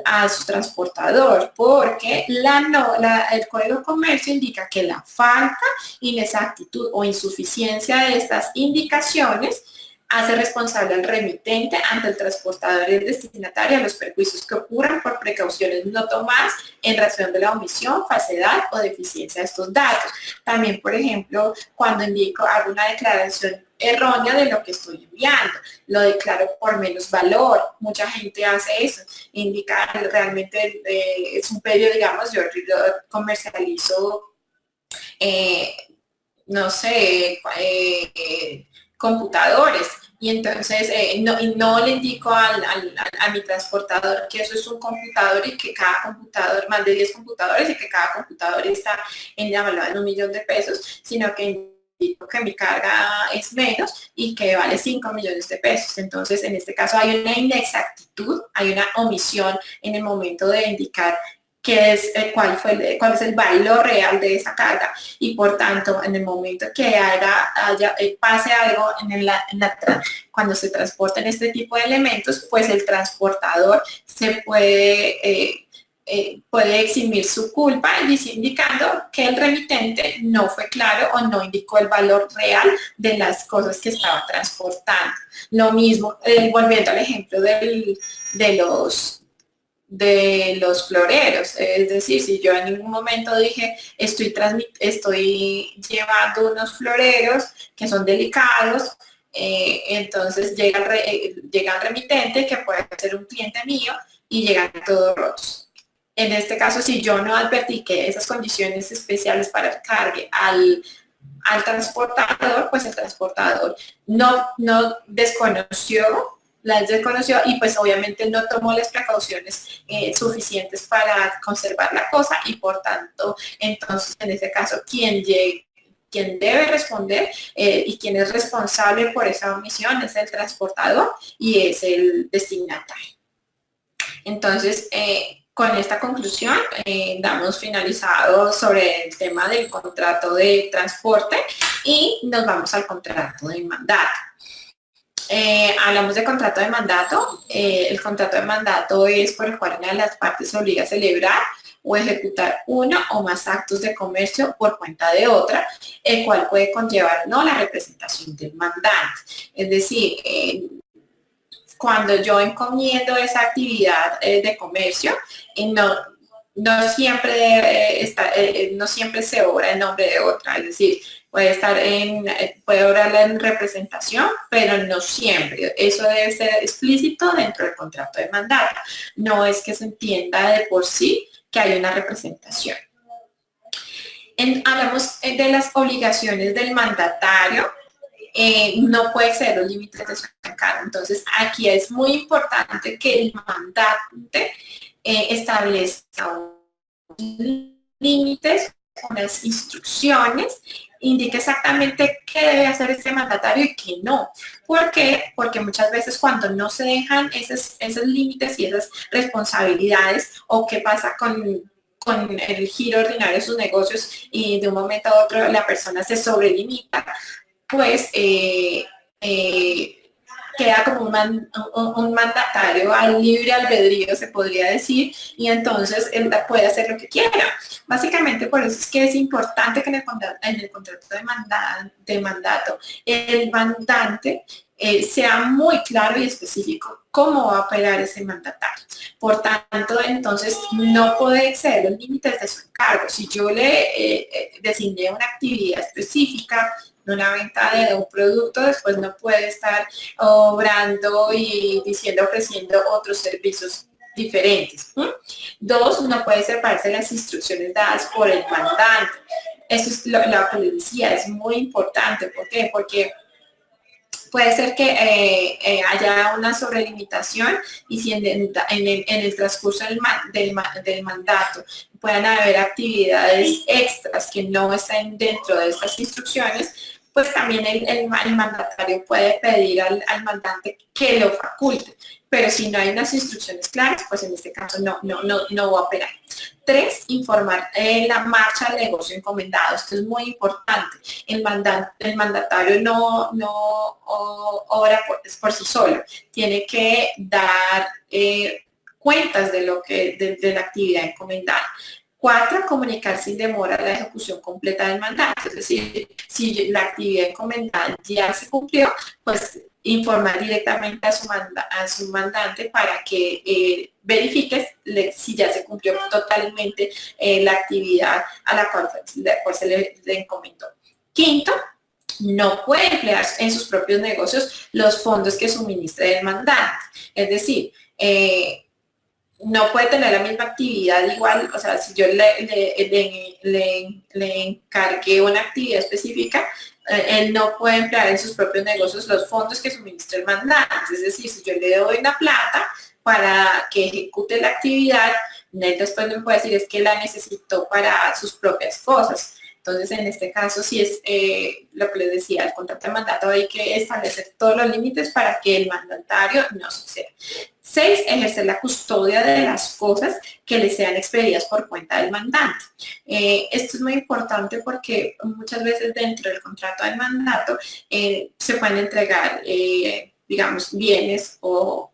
a su transportador, porque el Código de Comercio indica que la falta, inexactitud o insuficiencia de estas indicaciones hace responsable al remitente ante el transportador y el destinatario a los perjuicios que ocurran por precauciones no tomadas en razón de la omisión, falsedad o deficiencia de estos datos. También, por ejemplo, cuando hago una declaración errónea de lo que estoy enviando, lo declaro por menos valor. Mucha gente hace eso, indica realmente es un pedido, digamos, yo comercializo, no sé, computadores y entonces no le indico a mi transportador que eso es un computador y que cada computador, más de 10 computadores y que cada computador está evaluado en $1.000.000 de pesos, sino que indico que mi carga es menos y que vale 5 millones de pesos. Entonces, en este caso hay una inexactitud, hay una omisión en el momento de indicar cuál es el valor real de esa carga y por tanto en el momento que pase algo cuando se transporten este tipo de elementos, pues el transportador se puede eximir su culpa indicando que el remitente no fue claro o no indicó el valor real de las cosas que estaba transportando. Lo mismo, volviendo al ejemplo de los floreros, es decir, si yo en ningún momento dije estoy llevando unos floreros que son delicados, entonces llega el remitente, que puede ser un cliente mío, y llegan todos rotos. En este caso, si yo no advertí que esas condiciones especiales para el cargue al transportador, pues el transportador no las desconoció y pues obviamente no tomó las precauciones suficientes para conservar la cosa y por tanto, entonces en este caso, quien debe responder y quien es responsable por esa omisión es el transportador y es el destinatario. Entonces, con esta conclusión damos finalizado sobre el tema del contrato de transporte y nos vamos al contrato de mandato. Hablamos de contrato de mandato. El contrato de mandato es por el cual una de las partes se obliga a celebrar o ejecutar uno o más actos de comercio por cuenta de otra, el cual puede conllevar o no la representación del mandante. Es decir, cuando yo encomiendo esa actividad de comercio, no siempre se obra en nombre de otra, es decir, puede obrarla en representación, pero no siempre. Eso debe ser explícito dentro del contrato de mandato. No es que se entienda de por sí que hay una representación. Hablamos de las obligaciones del mandatario. No puede exceder los límites de su encargo. Entonces, aquí es muy importante que el mandante establezca unos límites, unas instrucciones, indique exactamente qué debe hacer este mandatario y qué no. ¿Por qué? Porque muchas veces cuando no se dejan esos límites y esas responsabilidades, o qué pasa con el giro ordinario de sus negocios y de un momento a otro la persona se sobrelimita, pues queda como un mandatario al libre albedrío, se podría decir, y entonces él puede hacer lo que quiera. Básicamente por eso es que es importante que en el contrato de mandato el mandante sea muy claro y específico cómo va a operar ese mandatario. Por tanto, entonces no puede exceder los límites de su encargo. Si yo le designé una actividad específica, una venta de un producto, después no puede estar obrando y ofreciendo otros servicios diferentes. Dos, no puede separarse las instrucciones dadas por el mandante. Eso es lo que les decía, es muy importante. ¿Por qué? Porque puede ser que haya una sobrelimitación y si en el transcurso del mandato puedan haber actividades extras que no estén dentro de estas instrucciones, pues también el mandatario puede pedir al mandante que lo faculte. Pero si no hay unas instrucciones claras, pues en este caso no va a operar. 3, informar la marcha del negocio encomendado. Esto es muy importante. El mandatario no obra por sí solo. Tiene que dar cuentas de la actividad encomendada. 4, comunicar sin demora la ejecución completa del mandato. Es decir, si la actividad encomendada ya se cumplió, pues informar directamente a su mandante para que verifique si ya se cumplió totalmente la actividad a la cual se le encomendó. 5, no puede emplear en sus propios negocios los fondos que suministre el mandante. Es decir, no puede tener la misma actividad igual, o sea, si yo le encargué una actividad específica, él no puede emplear en sus propios negocios los fondos que suministra el mandante. Es decir, si yo le doy una plata para que ejecute la actividad, él después no me puede decir es que la necesitó para sus propias cosas. Entonces, en este caso, sí es lo que les decía, el contrato de mandato hay que establecer todos los límites para que el mandatario no suceda. 6, ejercer la custodia de las cosas que le sean expedidas por cuenta del mandante. Esto es muy importante porque muchas veces dentro del contrato del mandato se pueden entregar, digamos, bienes o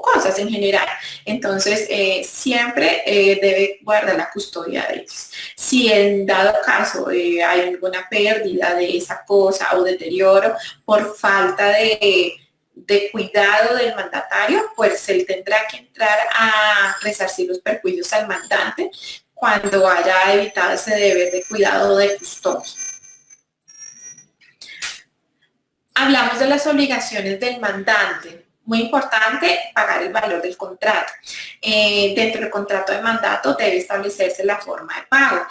cosas en general. Entonces, siempre debe guardar la custodia de ellos. Si en dado caso hay alguna pérdida de esa cosa o deterioro por falta de cuidado del mandatario, pues él tendrá que entrar a resarcir los perjuicios al mandante cuando haya evitado ese deber de cuidado o de custodia. Hablamos de las obligaciones del mandante. Muy importante, pagar el valor del contrato. Dentro del contrato de mandato debe establecerse la forma de pago,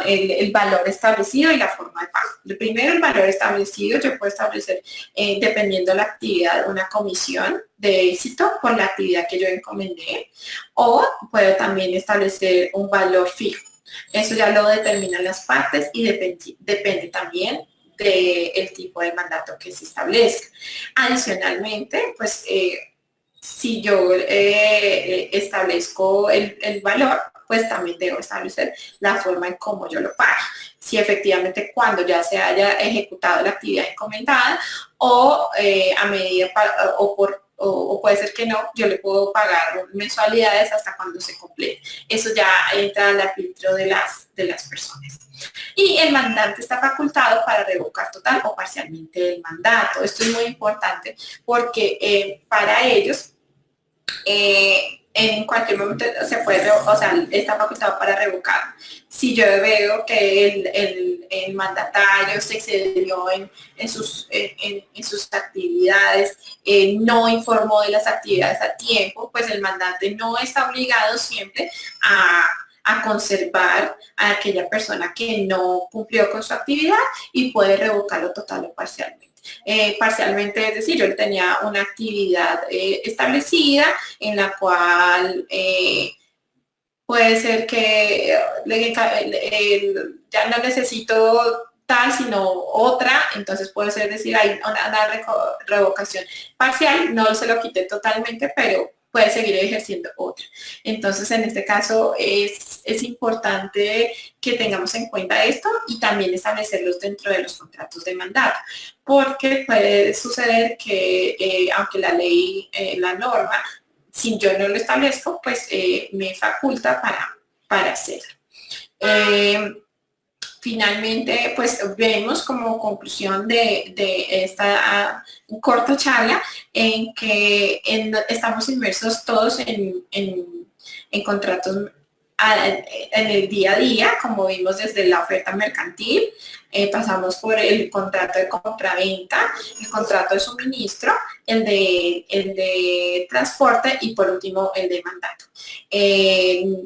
el valor establecido y la forma de pago. Primero, el valor establecido, yo puedo establecer, dependiendo de la actividad, una comisión de éxito por la actividad que yo encomendé, o puedo también establecer un valor fijo. Eso ya lo determinan las partes y depende también del tipo de mandato que se establezca. Adicionalmente, pues si yo establezco el valor, pues también debo establecer la forma en cómo yo lo pago. Si efectivamente cuando ya se haya ejecutado la actividad encomendada o a medida o puede ser que no, yo le puedo pagar mensualidades hasta cuando se complete. Eso ya entra al arbitrio de las personas. Y el mandante está facultado para revocar total o parcialmente el mandato. Esto es muy importante porque para ellos en cualquier momento se puede, está facultado para revocar. Si yo veo que el mandatario se excedió en sus actividades, no informó de las actividades a tiempo, pues el mandante no está obligado siempre a conservar a aquella persona que no cumplió con su actividad y puede revocarlo total o parcialmente. Parcialmente, es decir, yo tenía una actividad establecida en la cual puede ser que ya no necesito tal, sino otra, entonces puede ser decir, hay una revocación parcial, no se lo quité totalmente, pero puede seguir ejerciendo otra. Entonces, en este caso, es importante que tengamos en cuenta esto y también establecerlos dentro de los contratos de mandato, porque puede suceder que, aunque la ley, la norma, si yo no lo establezco, pues me faculta para hacerlo. Finalmente, pues vemos como conclusión de esta corta charla en que estamos inmersos todos en contratos en el día a día, como vimos desde la oferta mercantil, pasamos por el contrato de compraventa, el contrato de suministro, el de transporte y por último el de mandato.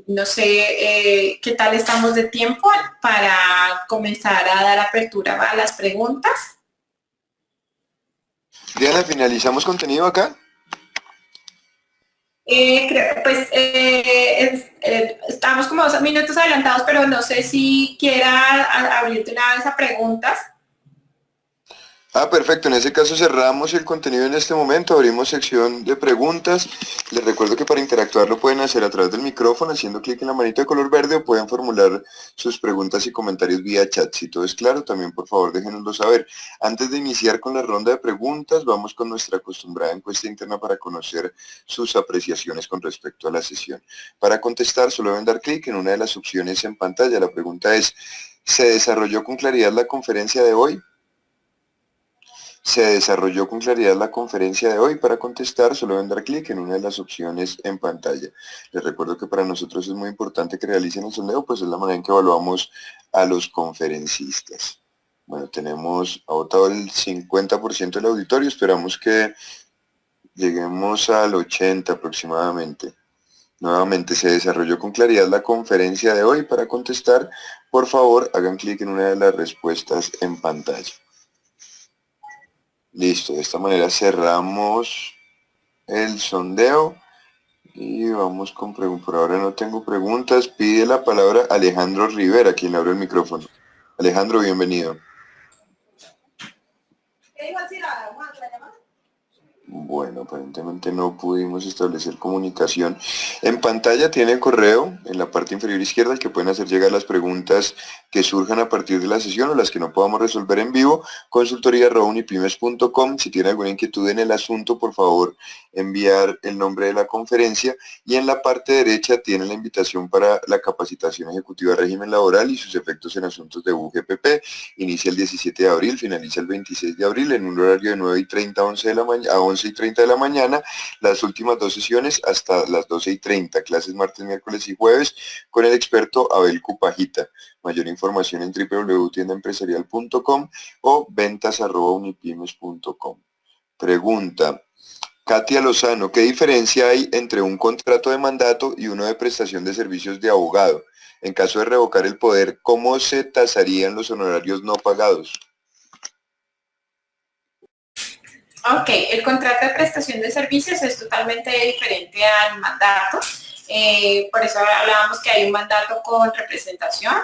No sé qué tal estamos de tiempo para comenzar a dar apertura a las preguntas. Diana, ¿finalizamos contenido acá? Estamos como 2 minutos adelantados, pero no sé si quiera abrirte una vez a preguntas. Perfecto. En ese caso cerramos el contenido en este momento, abrimos sección de preguntas. Les recuerdo que para interactuar lo pueden hacer a través del micrófono haciendo clic en la manito de color verde o pueden formular sus preguntas y comentarios vía chat. Si todo es claro, también por favor déjenoslo saber. Antes de iniciar con la ronda de preguntas, vamos con nuestra acostumbrada encuesta interna para conocer sus apreciaciones con respecto a la sesión. Para contestar, solo deben dar clic en una de las opciones en pantalla. La pregunta es, ¿se desarrolló con claridad la conferencia de hoy? ¿Se desarrolló con claridad la conferencia de hoy? Para contestar, solo deben dar clic en una de las opciones en pantalla. Les recuerdo que para nosotros es muy importante que realicen el sondeo, pues es la manera en que evaluamos a los conferencistas. Bueno, ha votado el 50% del auditorio, esperamos que lleguemos al 80% aproximadamente. Nuevamente, ¿se desarrolló con claridad la conferencia de hoy? Para contestar, por favor, hagan clic en una de las respuestas en pantalla. Listo, de esta manera cerramos el sondeo y vamos con preguntas. Por ahora no tengo preguntas. Pide la palabra Alejandro Rivera, quien abre el micrófono. Alejandro, bienvenido. Bueno, aparentemente no pudimos establecer comunicación. En pantalla tiene el correo en la parte inferior izquierda al que pueden hacer llegar las preguntas que surjan a partir de la sesión o las que no podamos resolver en vivo. consultoría@unipymes.com. Si tiene alguna inquietud en el asunto, por favor, enviar el nombre de la conferencia. Y en la parte derecha tiene la invitación para la capacitación ejecutiva de régimen laboral y sus efectos en asuntos de UGPP. Inicia el 17 de abril, finaliza el 26 de abril en un horario de 9:30 a 11 de la mañana, a 11:30 de la mañana, las últimas dos sesiones hasta las 12:30, clases martes, miércoles y jueves, con el experto Abel Cupajita. Mayor información en www.tiendaempresarial.com o ventas@unipymes.com. Pregunta. Katia Lozano, ¿qué diferencia hay entre un contrato de mandato y uno de prestación de servicios de abogado? En caso de revocar el poder, ¿cómo se tasarían los honorarios no pagados? Ok, el contrato de prestación de servicios es totalmente diferente al mandato. Por eso hablábamos que hay un mandato con representación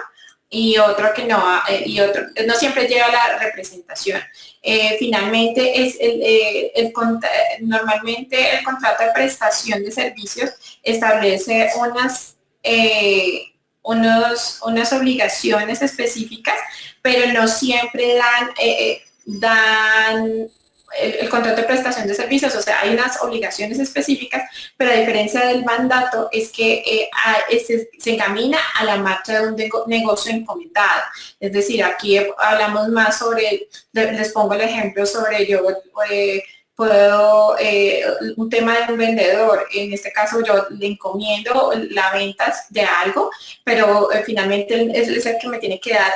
y otro que no, y otro no siempre lleva la representación. Finalmente, normalmente el contrato de prestación de servicios establece unas obligaciones específicas, pero no siempre dan el contrato de prestación de servicios, o sea, hay unas obligaciones específicas, pero a diferencia del mandato es que se encamina a la marcha de un negocio encomendado. Es decir, aquí hablamos más sobre, les pongo el ejemplo sobre yo puedo, un tema de un vendedor, en este caso yo le encomiendo la venta de algo, pero finalmente es el que me tiene que dar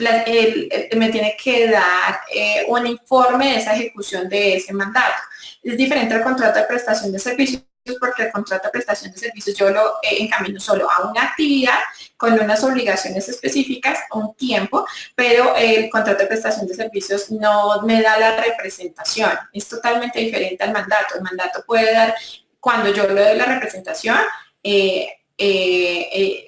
me tiene que dar un informe de esa ejecución de ese mandato. Es diferente al contrato de prestación de servicios porque el contrato de prestación de servicios yo lo encamino solo a una actividad con unas obligaciones específicas, un tiempo, pero el contrato de prestación de servicios no me da la representación. Es totalmente diferente al mandato. El mandato puede dar, cuando yo le doy la representación,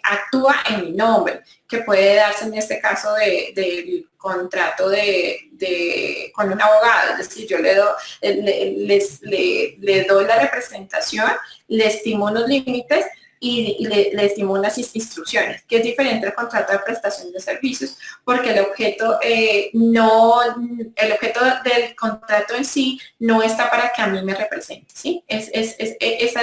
actúa en mi nombre, que puede darse en este caso del contrato con un abogado, es decir, yo le doy la representación, le estimo unos límites y le estimo unas instrucciones, que es diferente al contrato de prestación de servicios, porque el objeto del contrato en sí no está para que a mí me represente, ¿sí? Esa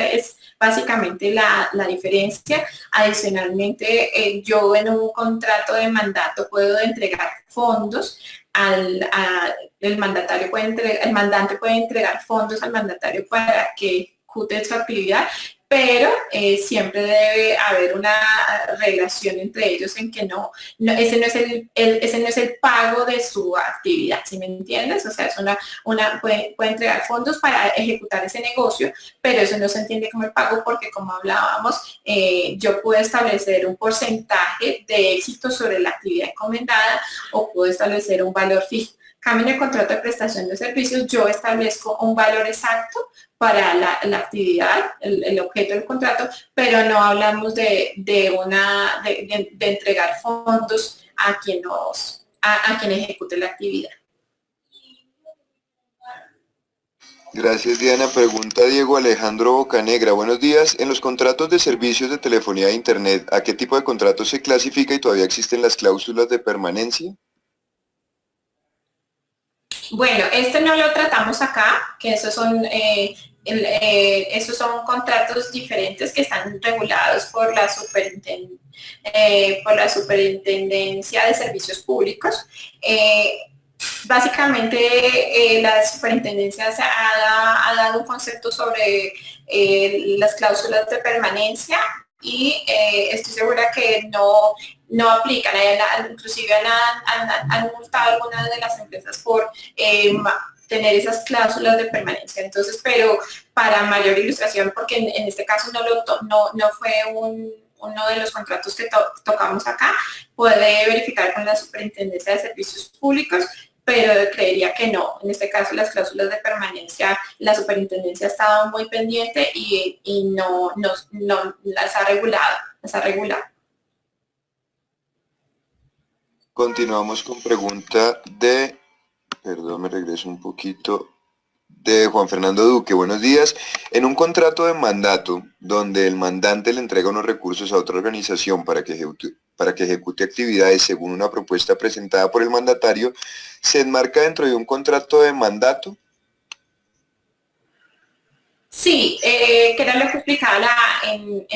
es básicamente la diferencia. Adicionalmente, yo en un contrato de mandato puedo entregar fondos el mandante puede entregar fondos al mandatario para que ejecute su actividad, pero siempre debe haber una relación entre ellos en que ese no es el pago de su actividad, ¿sí me entiendes? O sea, es puede entregar fondos para ejecutar ese negocio, pero eso no se entiende como el pago porque, como hablábamos, yo puedo establecer un porcentaje de éxito sobre la actividad encomendada o puedo establecer un valor fijo. Cambio en el contrato de prestación de servicios, yo establezco un valor exacto para la actividad, el objeto del contrato, pero no hablamos de entregar fondos a quien ejecute la actividad. Gracias, Diana. Pregunta Diego Alejandro Bocanegra. Buenos días. En los contratos de servicios de telefonía e internet, ¿a qué tipo de contrato se clasifica y todavía existen las cláusulas de permanencia? Bueno, este no lo tratamos acá, que esos son contratos diferentes que están regulados por la Superintendencia de Servicios Públicos. Básicamente, la superintendencia ha dado un concepto sobre las cláusulas de permanencia y estoy segura que no aplican. Inclusive han multado algunas de las empresas por tener esas cláusulas de permanencia. Entonces, pero para mayor ilustración, porque en este caso no fue uno de los contratos que tocamos acá, puede verificar con la Superintendencia de Servicios Públicos, pero creería que no. En este caso, las cláusulas de permanencia, la superintendencia ha estado muy pendiente y no las ha regulado, Continuamos con pregunta de, perdón, me regreso un poquito. De Juan Fernando Duque, buenos días. En un contrato de mandato donde el mandante le entrega unos recursos a otra organización para que ejecute actividades según una propuesta presentada por el mandatario, ¿se enmarca dentro de un contrato de mandato? Sí, que era lo que explicaba en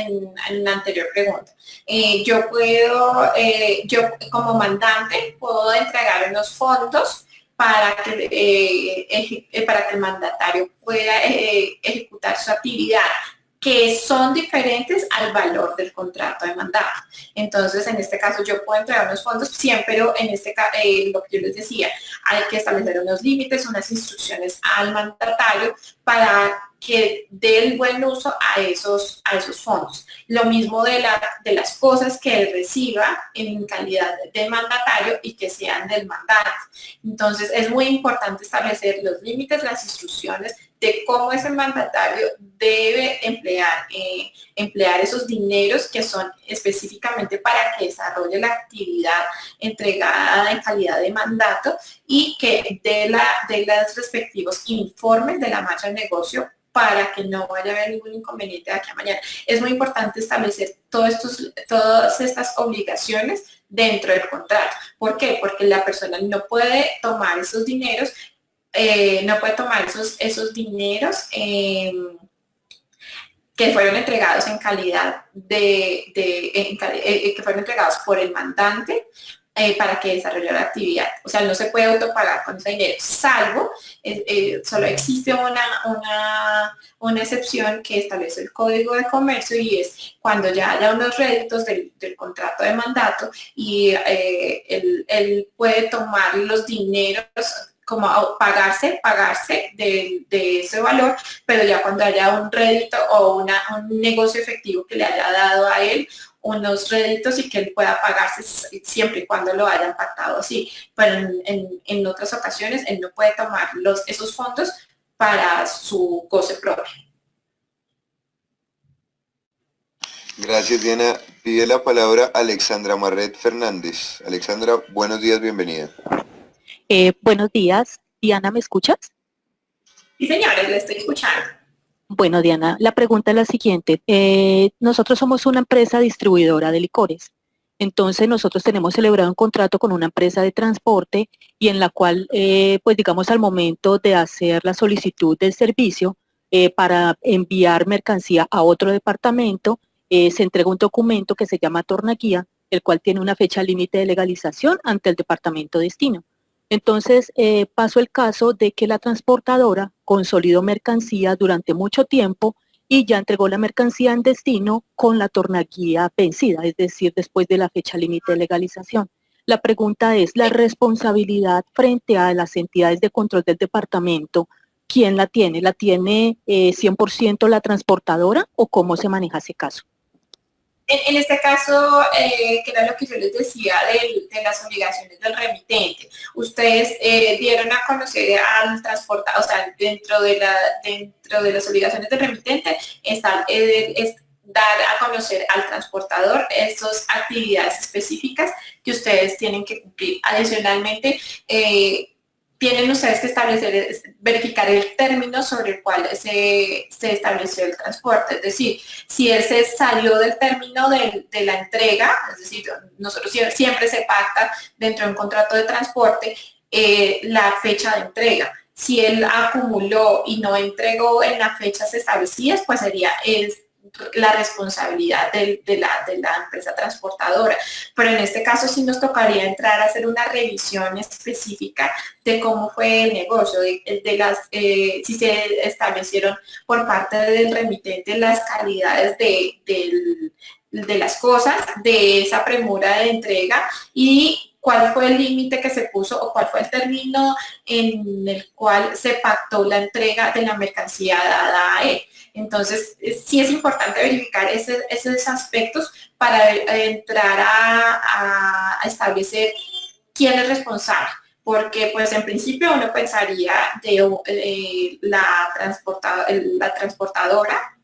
la anterior pregunta. Yo como mandante puedo entregar unos fondos para que el mandatario pueda ejecutar su actividad, que son diferentes al valor del contrato de mandato. Entonces, en este caso, yo puedo entregar unos fondos siempre, pero en este caso, lo que yo les decía, hay que establecer unos límites, unas instrucciones al mandatario para que dé el buen uso a esos fondos. Lo mismo de las cosas que él reciba en calidad de mandatario y que sean del mandante. Entonces, es muy importante establecer los límites, las instrucciones de cómo ese mandatario debe emplear esos dineros que son específicamente para que desarrolle la actividad entregada en calidad de mandato y que dé los respectivos informes de la marcha del negocio para que no vaya a haber ningún inconveniente de aquí a mañana. Es muy importante establecer todas estas obligaciones dentro del contrato. ¿Por qué? Porque la persona no puede tomar esos dineros, esos dineros que fueron entregados en calidad que fueron entregados por el mandante para que desarrolle la actividad. O sea, no se puede autopagar con ese dinero, salvo, solo existe una excepción que establece el Código de Comercio y es cuando ya haya unos réditos del contrato de mandato y él puede tomar los dineros como pagarse de ese valor, pero ya cuando haya un rédito o un negocio efectivo que le haya dado a él unos réditos y que él pueda pagarse siempre y cuando lo hayan pactado así. Pero en otras ocasiones él no puede tomar esos fondos para su goce propio. Gracias, Diana. Pide la palabra Alexandra Marret Fernández. Alexandra, buenos días, bienvenida. Buenos días. Diana, ¿me escuchas? Sí, señores, le estoy escuchando. Bueno, Diana, la pregunta es la siguiente. Nosotros somos una empresa distribuidora de licores. Entonces, nosotros tenemos celebrado un contrato con una empresa de transporte y en la cual, pues digamos, al momento de hacer la solicitud del servicio para enviar mercancía a otro departamento, se entrega un documento que se llama tornaguía, el cual tiene una fecha límite de legalización ante el departamento destino. Entonces, pasó el caso de que la transportadora consolidó mercancía durante mucho tiempo y ya entregó la mercancía en destino con la tornaguía vencida, es decir, después de la fecha límite de legalización. La pregunta es, ¿la responsabilidad frente a las entidades de control del departamento, quién la tiene? ¿La tiene 100% la transportadora o cómo se maneja ese caso? En este caso, que era lo que yo les decía de las obligaciones del remitente, ustedes dieron a conocer al transportador, o sea, dentro de las obligaciones del remitente está dar a conocer al transportador esas actividades específicas que ustedes tienen que cumplir. Adicionalmente, tienen ustedes que verificar el término sobre el cual se estableció el transporte. Es decir, si él se salió del término de la entrega, es decir, nosotros siempre se pacta dentro de un contrato de transporte la fecha de entrega. Si él acumuló y no entregó en las fechas establecidas, pues sería la responsabilidad de la empresa transportadora. Pero en este caso sí nos tocaría entrar a hacer una revisión específica de cómo fue el negocio, si se establecieron por parte del remitente las calidades de las cosas, de esa premura de entrega y cuál fue el límite que se puso o cuál fue el término en el cual se pactó la entrega de la mercancía dada a él. Entonces, sí es importante verificar esos aspectos para entrar a establecer quién es responsable, porque pues en principio uno pensaría de la transportadora,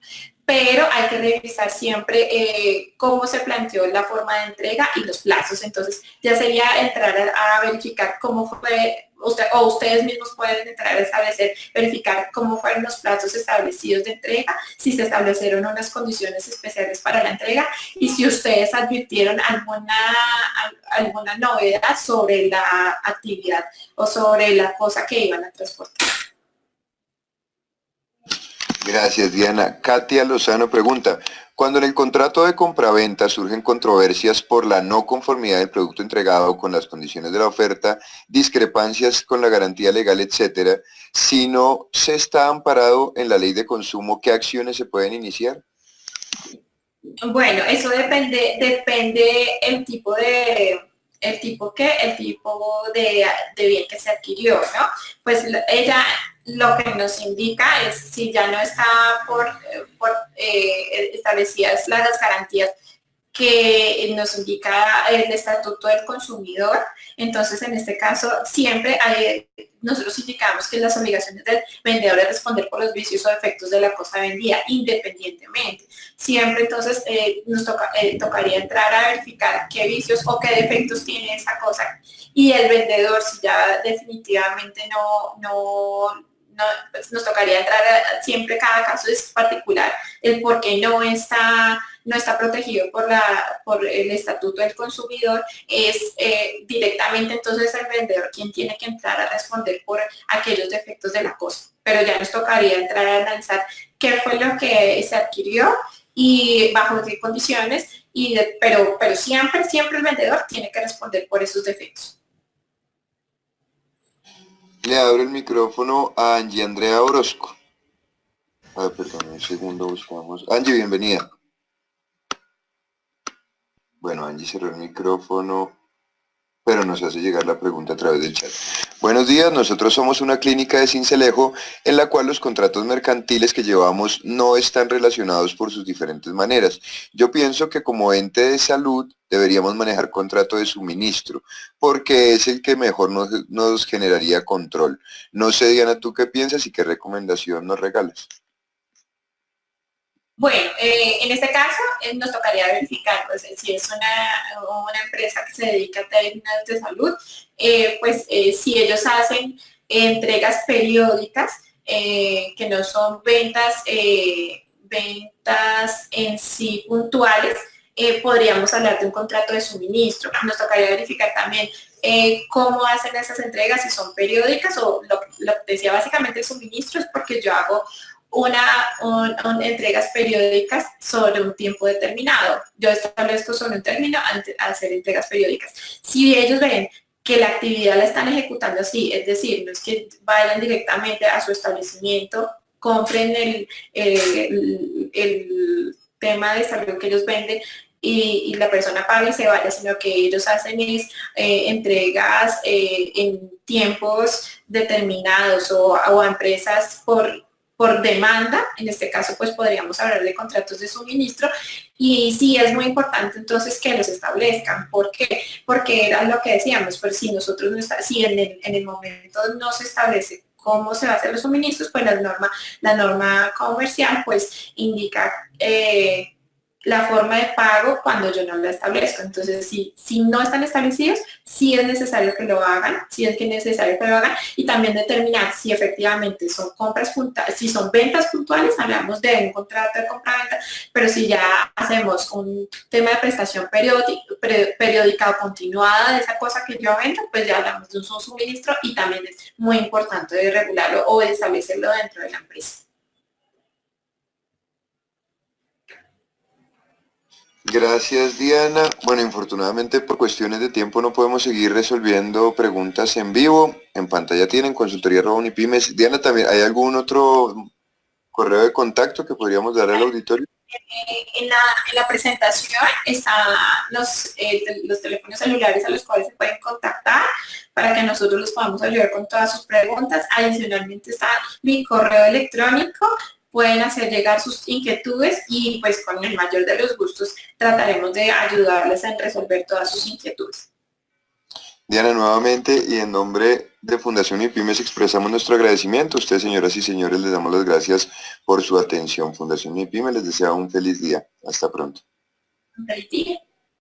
pero hay que revisar siempre cómo se planteó la forma de entrega y los plazos. Entonces ya sería entrar a verificar cómo fue, o ustedes mismos pueden entrar a establecer, verificar cómo fueron los plazos establecidos de entrega, si se establecieron unas condiciones especiales para la entrega y si ustedes advirtieron alguna novedad sobre la actividad o sobre la cosa que iban a transportar. Gracias, Diana. Katia Lozano pregunta, cuando en el contrato de compraventa surgen controversias por la no conformidad del producto entregado con las condiciones de la oferta, discrepancias con la garantía legal, etcétera, si no se está amparado en la ley de consumo, ¿qué acciones se pueden iniciar? Bueno, eso depende el tipo de bien que se adquirió, ¿no? Pues ella lo que nos indica es si ya no está establecidas las garantías que nos indica el Estatuto del Consumidor. Entonces, en este caso, siempre nosotros indicamos que las obligaciones del vendedor es responder por los vicios o defectos de la cosa vendida, independientemente. Siempre, entonces, nos tocaría entrar a verificar qué vicios o qué defectos tiene esa cosa. Y el vendedor, si ya definitivamente pues nos tocaría entrar siempre, cada caso es particular, el por qué no está protegido por el Estatuto del Consumidor, es directamente entonces el vendedor quien tiene que entrar a responder por aquellos defectos de la cosa. Pero ya nos tocaría entrar a analizar qué fue lo que se adquirió y bajo qué condiciones, pero siempre el vendedor tiene que responder por esos defectos. Le abro el micrófono a Angie Andrea Orozco. Perdón, un segundo, buscamos. Angie, bienvenida. Bueno, Angie cerró el micrófono, pero nos hace llegar la pregunta a través del chat. Buenos días, nosotros somos una clínica de Sincelejo en la cual los contratos mercantiles que llevamos no están relacionados por sus diferentes maneras. Yo pienso que como ente de salud deberíamos manejar contrato de suministro, porque es el que mejor nos generaría control. No sé, Diana, ¿tú qué piensas y qué recomendación nos regalas? Bueno, en este caso nos tocaría verificar, pues, si es una empresa que se dedica a términos de salud, si ellos hacen entregas periódicas, que no son ventas en sí puntuales, podríamos hablar de un contrato de suministro. Nos tocaría verificar también cómo hacen esas entregas, si son periódicas o lo que decía básicamente el suministro es porque yo hago entregas periódicas sobre un tiempo determinado. Yo establezco sobre un término a hacer entregas periódicas. Si ellos ven que la actividad la están ejecutando así, es decir, no es que vayan directamente a su establecimiento, compren el tema de salud que ellos venden y la persona paga y se vaya, sino que ellos hacen entregas en tiempos determinados o a empresas por demanda, en este caso pues podríamos hablar de contratos de suministro y sí es muy importante entonces que los establezcan. ¿Por qué? Porque era lo que decíamos, pues si nosotros si en el momento no se establece cómo se va a hacer los suministros, pues la norma comercial pues indica la forma de pago cuando yo no la establezco. Entonces, si no están establecidos, sí es necesario que lo hagan, y también determinar si efectivamente son compras puntuales, si son ventas puntuales, hablamos de un contrato de compra-venta, pero si ya hacemos un tema de prestación periódica o continuada de esa cosa que yo vendo, pues ya hablamos de un suministro y también es muy importante de regularlo o de establecerlo dentro de la empresa. Gracias, Diana. Bueno, infortunadamente por cuestiones de tiempo no podemos seguir resolviendo preguntas en vivo. En pantalla tienen consultoría@unipymes. Diana, ¿también hay algún otro correo de contacto que podríamos dar al auditorio? En la presentación están los teléfonos celulares a los cuales se pueden contactar para que nosotros los podamos ayudar con todas sus preguntas. Adicionalmente está mi correo electrónico. Pueden hacer llegar sus inquietudes y pues con el mayor de los gustos trataremos de ayudarles en resolver todas sus inquietudes. Diana, nuevamente y en nombre de Fundación Unipymes expresamos nuestro agradecimiento. Ustedes, señoras y señores, les damos las gracias por su atención. Fundación Unipymes les desea un feliz día. Hasta pronto. Feliz día.